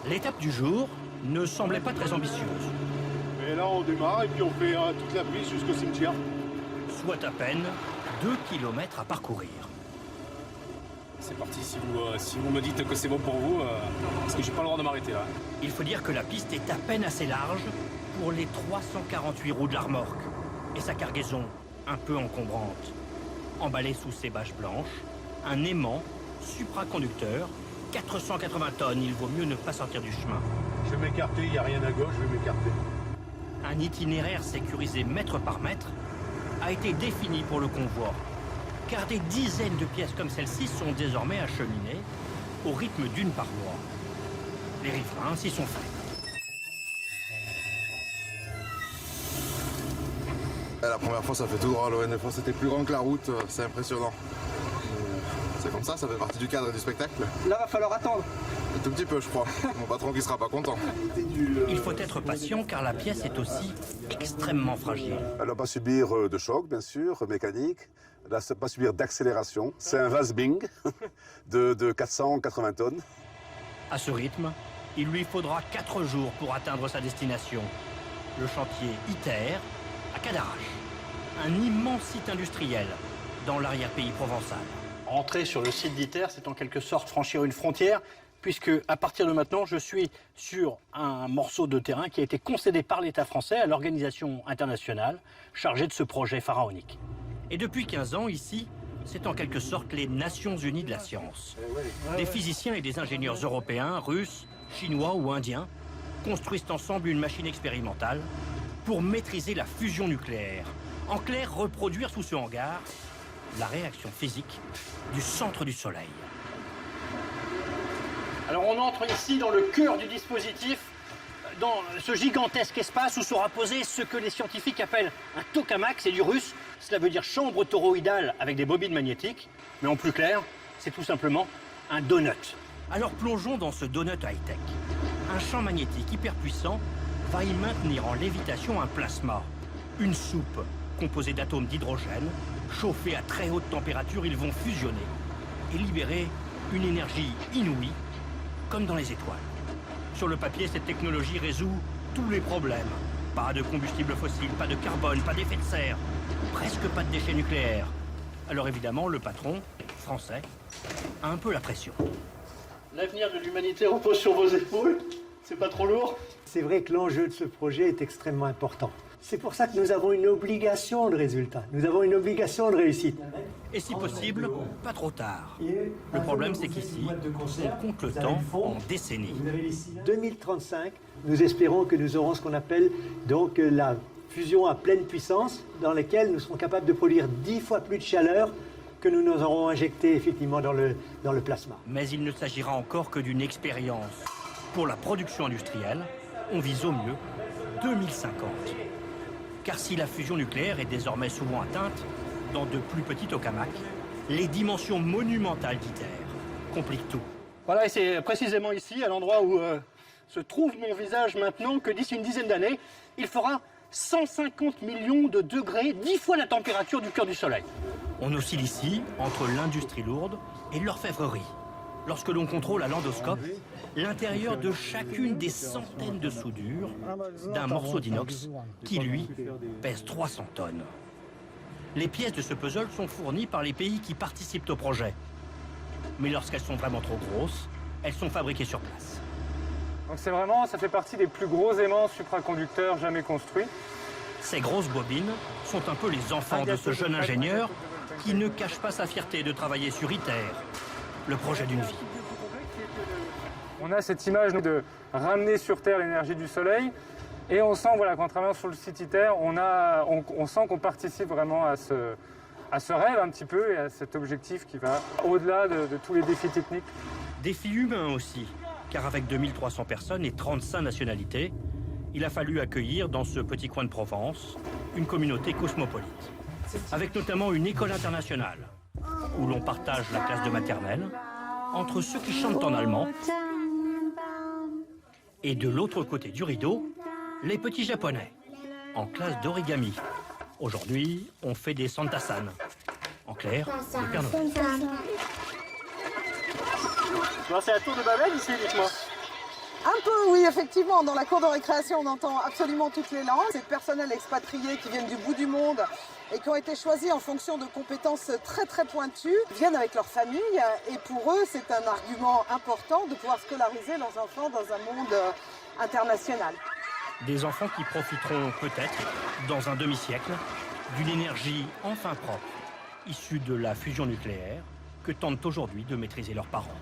L'étape du jour ne semblait pas très ambitieuse. Et là, on démarre et puis on fait toute la piste jusqu'au cimetière. Soit à peine 2 kilomètres à parcourir. C'est parti, si vous me dites que c'est bon pour vous, parce que j'ai pas le droit de m'arrêter là. Il faut dire que la piste est à peine assez large pour les 348 roues de la remorque et sa cargaison un peu encombrante. Emballé sous ses bâches blanches, un aimant supraconducteur, 480 tonnes, il vaut mieux ne pas sortir du chemin. Je vais m'écarter, il n'y a rien à gauche, je vais m'écarter. Un itinéraire sécurisé mètre par mètre a été défini pour le convoi, car des dizaines de pièces comme celle-ci sont désormais acheminées au rythme d'une par mois. Les riverains s'y sont faits. La première fois, ça fait tout droit. Des fois, c'était plus grand que la route. C'est impressionnant. C'est comme ça fait partie du cadre du spectacle. Là, va falloir attendre. Un tout petit peu, je crois. Mon patron qui sera pas content. Il faut être patient car la pièce est aussi extrêmement fragile. Elle ne va pas subir de choc, bien sûr, mécanique. Elle ne va pas subir d'accélération. C'est un vase Bing de 480 tonnes. À ce rythme, il lui faudra 4 jours pour atteindre sa destination. Le chantier ITER à Cadarache, un immense site industriel dans l'arrière-pays provençal. Entrer sur le site d'ITER, c'est en quelque sorte franchir une frontière, puisque à partir de maintenant, je suis sur un morceau de terrain qui a été concédé par l'État français à l'organisation internationale chargée de ce projet pharaonique. Et depuis 15 ans, ici, c'est en quelque sorte les Nations Unies de la science. Des physiciens et des ingénieurs européens, russes, chinois ou indiens construisent ensemble une machine expérimentale pour maîtriser la fusion nucléaire. En clair, reproduire sous ce hangar la réaction physique du centre du Soleil. Alors on entre ici dans le cœur du dispositif, dans ce gigantesque espace où sera posé ce que les scientifiques appellent un tokamak, c'est du russe, cela veut dire chambre toroïdale avec des bobines magnétiques, mais en plus clair, c'est tout simplement un donut. Alors plongeons dans ce donut high-tech. Un champ magnétique hyper puissant va y maintenir en lévitation un plasma, une soupe composée d'atomes d'hydrogène. Chauffés à très haute température, ils vont fusionner et libérer une énergie inouïe, comme dans les étoiles. Sur le papier, cette technologie résout tous les problèmes. Pas de combustible fossile, pas de carbone, pas d'effet de serre, presque pas de déchets nucléaires. Alors évidemment, le patron, français, a un peu la pression. L'avenir de l'humanité repose sur vos épaules, c'est pas trop lourd? C'est vrai que l'enjeu de ce projet est extrêmement important. C'est pour ça que nous avons une obligation de résultat. Nous avons une obligation de réussite. Et si possible, pas trop tard. Le problème, c'est qu'ici, on compte le temps en décennies. 2035, nous espérons que nous aurons ce qu'on appelle donc la fusion à pleine puissance, dans laquelle nous serons capables de produire 10 fois plus de chaleur que nous aurons injecté effectivement dans le plasma. Mais il ne s'agira encore que d'une expérience. Pour la production industrielle, on vise au mieux 2050. Car si la fusion nucléaire est désormais souvent atteinte dans de plus petits tokamaks, les dimensions monumentales d'ITER compliquent tout. Voilà, et c'est précisément ici, à l'endroit où se trouve mon visage maintenant, que d'ici une dizaine d'années, il fera 150 millions de degrés, 10 fois la température du cœur du Soleil. On oscille ici entre l'industrie lourde et l'orfèvrerie. Lorsque l'on contrôle à l'endoscope l'intérieur de chacune des centaines de soudures d'un morceau d'inox qui, lui, pèse 300 tonnes. Les pièces de ce puzzle sont fournies par les pays qui participent au projet. Mais lorsqu'elles sont vraiment trop grosses, elles sont fabriquées sur place. Donc ça fait partie des plus gros aimants supraconducteurs jamais construits. Ces grosses bobines sont un peu les enfants de ce jeune ingénieur qui ne cache pas sa fierté de travailler sur ITER, le projet d'une vie. On a cette image de ramener sur Terre l'énergie du Soleil et on sent voilà, qu'en travaillant sur le site ITER, on sent qu'on participe vraiment à ce rêve un petit peu et à cet objectif qui va au-delà de tous les défis techniques. Défis humains aussi, car avec 2300 personnes et 35 nationalités, il a fallu accueillir dans ce petit coin de Provence une communauté cosmopolite, avec notamment une école internationale, où l'on partage la classe de maternelle entre ceux qui chantent en allemand et de l'autre côté du rideau, les petits japonais, en classe d'origami. Aujourd'hui, on fait des santasan. En clair, le Père Noël. C'est la tour de Babel ici, dites-moi. Un peu, oui, effectivement. Dans la cour de récréation, on entend absolument toutes les langues. C'est personnels expatriés qui viennent du bout du monde et qui ont été choisis en fonction de compétences très très pointues. Ils viennent avec leur famille et pour eux, c'est un argument important de pouvoir scolariser leurs enfants dans un monde international. Des enfants qui profiteront peut-être, dans un demi-siècle, d'une énergie enfin propre, issue de la fusion nucléaire, que tentent aujourd'hui de maîtriser leurs parents.